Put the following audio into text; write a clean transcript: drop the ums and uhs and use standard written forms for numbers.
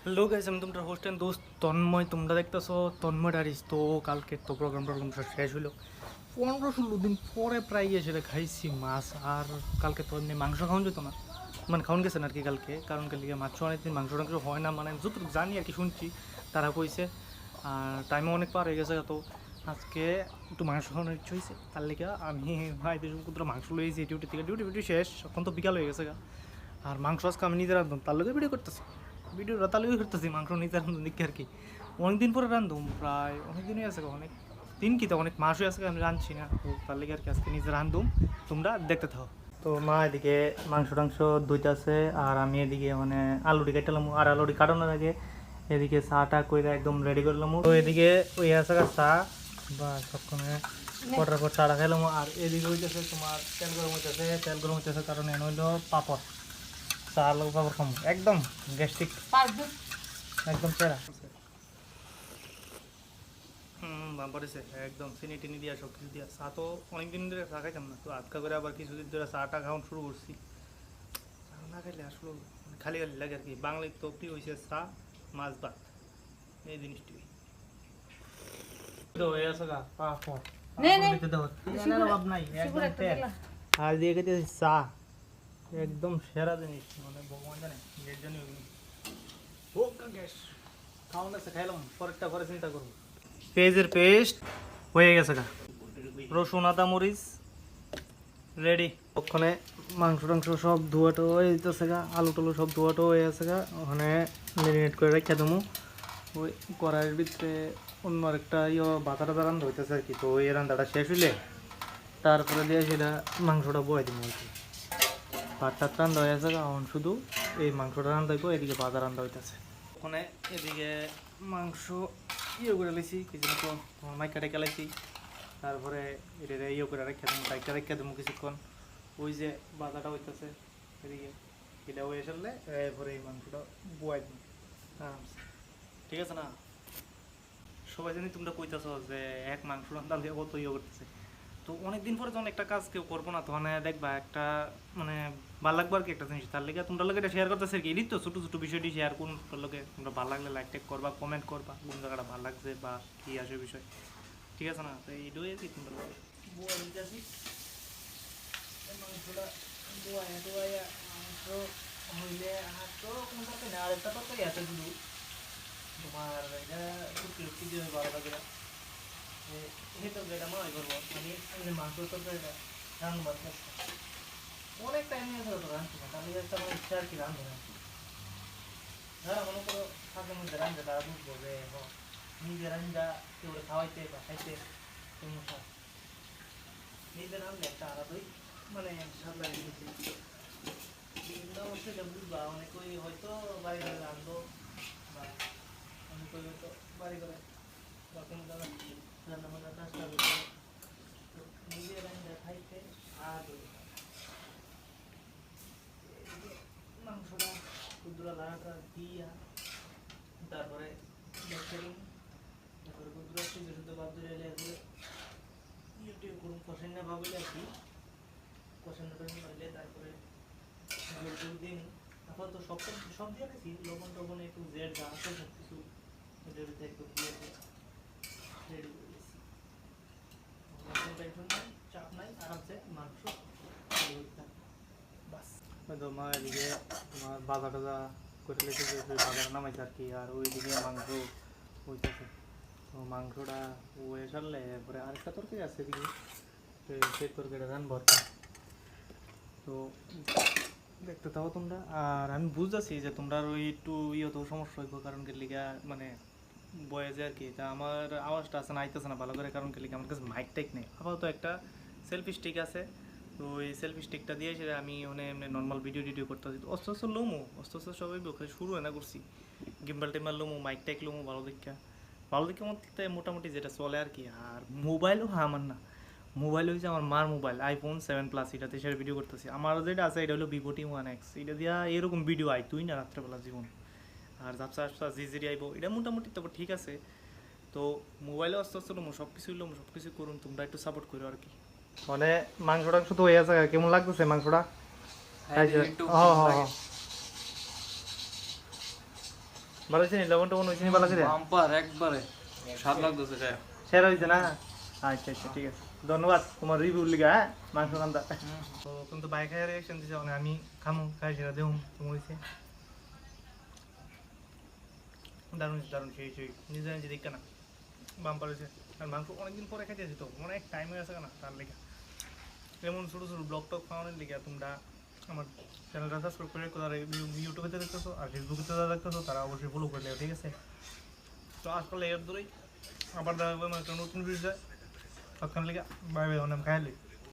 Hello guys, আমি তোমার host and দোস্ত তন্ময়। তোমরা দেখতেছো তন্ময় ডারিস। তো কালকে তো প্রোগ্রাম শেষ হলো 15-16 দিন পরে প্রায় গিয়ে সেটা খাইছি মাছ। আর কালকে তো এমনি মাংস খাওয়ান যেত না, মানে খাওয়ান গেছেন আর কি কালকে, কারণ কালকে মাছ অনেকদিন মাংস টাংস হয় না, মানে যতটুকু জানি আর কি শুনছি তারা কইছে। আর টাইমও অনেক পার হয়ে গেছে, তো আজকে একটু মাংস খাওয়ানোর ইচ্ছে হয়েছে, তার লিগে আমি ভাইদের কোথাও মাংস লইয়েছি ডিউটি থেকে। ডিউটি শেষ, এখন তো বিকাল হয়ে গেছে গা। আর মাংস আজকে আমি নিজে রাঁধুম, তার লগে ভিডিও করতেছি, ভিডিও রাতালিও করতেছি মাংস নিজে রাঁধুন দেখি আর কি। অনেকদিন পরে রাঁধুম, প্রায় অনেক দিনই আছে, অনেক দিন কি তো অনেক মাসই আছে আমি রাঁধছি না, তো তার লেগে আর কি আজকে নিজে রাঁধুম। তোমরা দেখতে থাকো। তো মা এদিকে মাংস টাংস ধুইতেছে, আর আমি এদিকে মানে আলুটি কাটলাম। আর আলুটি কাটানোর আগে এদিকে চাটা কইরা একদম রেডি করলাম। তো এদিকে ওই আছে চা বা সবক্ষণে কটার পর চাটা খাইলাম। আর এদিকে হইতেছে তোমার তেল গরম হইতেছে কারণ এনে হইলো পাপড়। চা লোক পাপড় খাম একদম গ্যাস্ট্রিক, একদম সেরা। বাম্পারেছে একদম চিনি টিনি দিয়া সব কিছু দিয়া। চা তো অনেকদিন ধরে চা খাইতাম না, তো আজকা করে আবার কিছুদিন ধরে চাটা খাওয়ান শুরু করছি। চা না খাইলে আসলে খালি খালি লাগে আর কি। বাঙালির তো কি হয়েছে চা মাছ ভাত, এই জিনিসটি তো হয়ে আছে গা পাপড়। অভাব নাই, একদম তেল আর দিয়ে খেতে চা একদম সেরা জিনিস, মানে ভগবান জানে এর জন্য গ্যাস খাওয়ান আছে খাইলাম, পরেরটা পরে চিন্তা করবো। পেঁয়াজের পেস্ট হয়ে গেছে গা, রসুন আদা মরিচ রেডি। ওখানে মাংস টাংস সব ধোয়াটো হয়ে যেতেছে গা, আলু টালু সব ধোয়াটো হয়ে গেছে গা। ওখানে মেরিনেট করে রেখে দেবো ওই কড়াইয়ের ভিতরে। অন্য আরেকটা বাতা টাতা রান্না হইতেছে আর কি, তো ওই রান্নাটা শেষ হইলে তারপরে দিয়ে সেটা মাংসটা বয়ে দিব আর কি। ভাতটা রান্না হয়ে গেছে এখন শুধু এই মাংসটা রান্না হইব, এদিকে ভাজা রান্না হইতেছে। ওখানে এদিকে মাংস করে লাইছি কিছুক্ষণ, তো তোমার মাইকা টেকা লাইছি। তারপরে এটা করে রেখে দেবো, ডাইকা রেখে দেবো কিছুক্ষণ। ওই যে বাজাটা হইতেছে এদিকে, এটা হয়ে সারলে এরপরে এই মাংসটা বয়াই দিই আরামসে। ঠিক আছে না? সবাই জানি তোমরা কইতেছ যে এক মাংস রান্না দিয়ে কত করতেছে। তো অনেকদিন পরে যখন একটা কাজ কেউ করবো না, তখন দেখবা একটা মানে ভালো লাগবে আর কি একটা জিনিস। তার লেগে তোমরা লোক এটা শেয়ার করতেছে আর কি। এদিক তো ছোটো ছোটো বিষয়টি শেয়ার করুন তোর লোকে। তোমরা ভালো লাগলে লাইক টেক করবা, কমেন্ট করবা কোন জায়গাটা ভালো লাগছে বা কী আসে বিষয়। ঠিক আছে না? তো এইটাই আর কি তোমরা বোয়া দিতেছি মাংসটা বোয়া টোয়া মাংস হইলে আর তো কোনো তরকারি না, আরেকটা তরকারি আছে শুধু তোমার এটা টুকি টুকি দিয়ে 12 এই তরকারিটা মনে করবো আমি মাংস তরকারিটা রান্না অনেক টাইম নিয়ে তো রাঁধছি না, তাহলে একটা আমার ইচ্ছা আর কি রাঁধবো না। যারা মনে করো ফাঁকের মধ্যে রাঁধবে তারা বুঝবো যে নিজে রান্না কেউ খাওয়াইতে বা খাইতে সমস্যা। নিজে রাঁধলে একটা আলাদাই মানে স্বাদ লাগে জিনিসটা। বিভিন্ন অবশ্যই এটা বুঝবা, অনেকেই হয়তো বাড়ি ঘরে রাঁধলো বা অনেকেই হয়তো বাড়ি ঘরে বা কোনো জায়গা রান্না বান্না কাজটা করতে, তো নিজে রান্না খাইতে আর মাংসটা কুদুরা লাড়াটা দিয়া তারপরে তারপরে কুদুরা শুধু শুধু বাদ ধরে এলে করে ইউটিউব করুন কষান্না ভাবিলে আর কি। কষান্নাটা হইলে তারপরে জল দিন আপাতত সব দিয়ে গেছি, লবণ টবণ একটু জেড যা আছে সব কিছু এটার ভিতরে একটু দিয়েছে রেডি করে দিয়েছি। টেনশন নাই, চাপ নাই, আরামসে মাংস বাস। হয়তো মা এদিকে তোমার বাজা টাজা করে লেগেছে, বাজার নামাইছে আর কি। আর ওইদিকে মাংস হইতেছে, তো মাংসটা হয়ে সারলে এরপরে আরেকটা তরকারি আছে এদিকে, সেই তরকারিটা রানবো আর কি। তো দেখতে থাকো তোমরা। আর আমি বুঝতেছি যে তোমরা ওই একটু তো সমস্যা হইব, কারণ কি লিগা মানে বয়েজে আর কি। তা আমার আওয়াজটা আছে না, আইতেছে না ভালো করে, কারণ কি লিগা আমার কাছে মাইক টাইক নেই। আপাতত একটা সেলফি স্টিক আছে, তো ওই সেলফি স্টিকটা দিয়ে সেটা আমি মানে এমনি নর্মাল ভিডিও করতে হচ্ছি। অস্ত অস্ত লোমো অস্ত অস্ত সবাই শুরু হয় না করছি, গিম্বাল টেম্বাল লোমো মাইক টাইক লোমো ভালো দেখে মধ্যে মোটামুটি যেটা চলে আর কি। আর মোবাইলও আমার না, মোবাইল হয়েছে আমার মার মোবাইল iPhone 7 Plus, এটাতে সেটা ভিডিও করতেছি। আমার যেটা আছে এটা হলো Vivo T1X, এটা দিয়া এরকম ভিডিও আইতুই না রাত্রেবেলা জীবন। আর ঝাপসা ঝাপসা জিজিরি আইব, এটা মোটামুটি তো ঠিক আছে। তো মোবাইলে আস্তে আস্তে সব কিছু করুন, তোমরা একটু সাপোর্ট করো আর কি। মানে মাংস টাংস তো হয়ে আছে, কেমন লাগতেছে মাংসটা? ভালো হয়েছে নি লবণটা মনে হয়েছে নি ভালো করে বাম্পার একবারে স্বাদ লাগতেছে এটা সেরা হয়েছে না আচ্ছা আচ্ছা ঠিক আছে ধন্যবাদ তোমার রিভিউ লিগা হ্যাঁ মাংস রান্না তো কিন্তু বাইক খাই রিয়াকশন দিছে মানে আমি খামু খাই সেটা দেবো তুমি হয়েছে দারুণ দারুণ সেই নিজে নিজে দেখে না বাম্পার হয়েছে আর মাংস অনেকদিন পরে খাইতেছি তো অনেক টাইম হয়ে গেছে না তার লেগে এমন ছোটো ছোটো ব্লগ টক খাওয়ানোর লেগে তোমরা আমার চ্যানেলটা সাবস্ক্রাইব করে যারা ইউটিউবে দেখতেছো আর ফেসবুকে যারা দেখতেছো তারা অবশ্যই ফলো করে নেবে ঠিক আছে তো আজকাল এর ধরেই আবার দেখা হবে একটা নতুন ভিডিও তখন লেগে বাই বাই অনেক খাইলি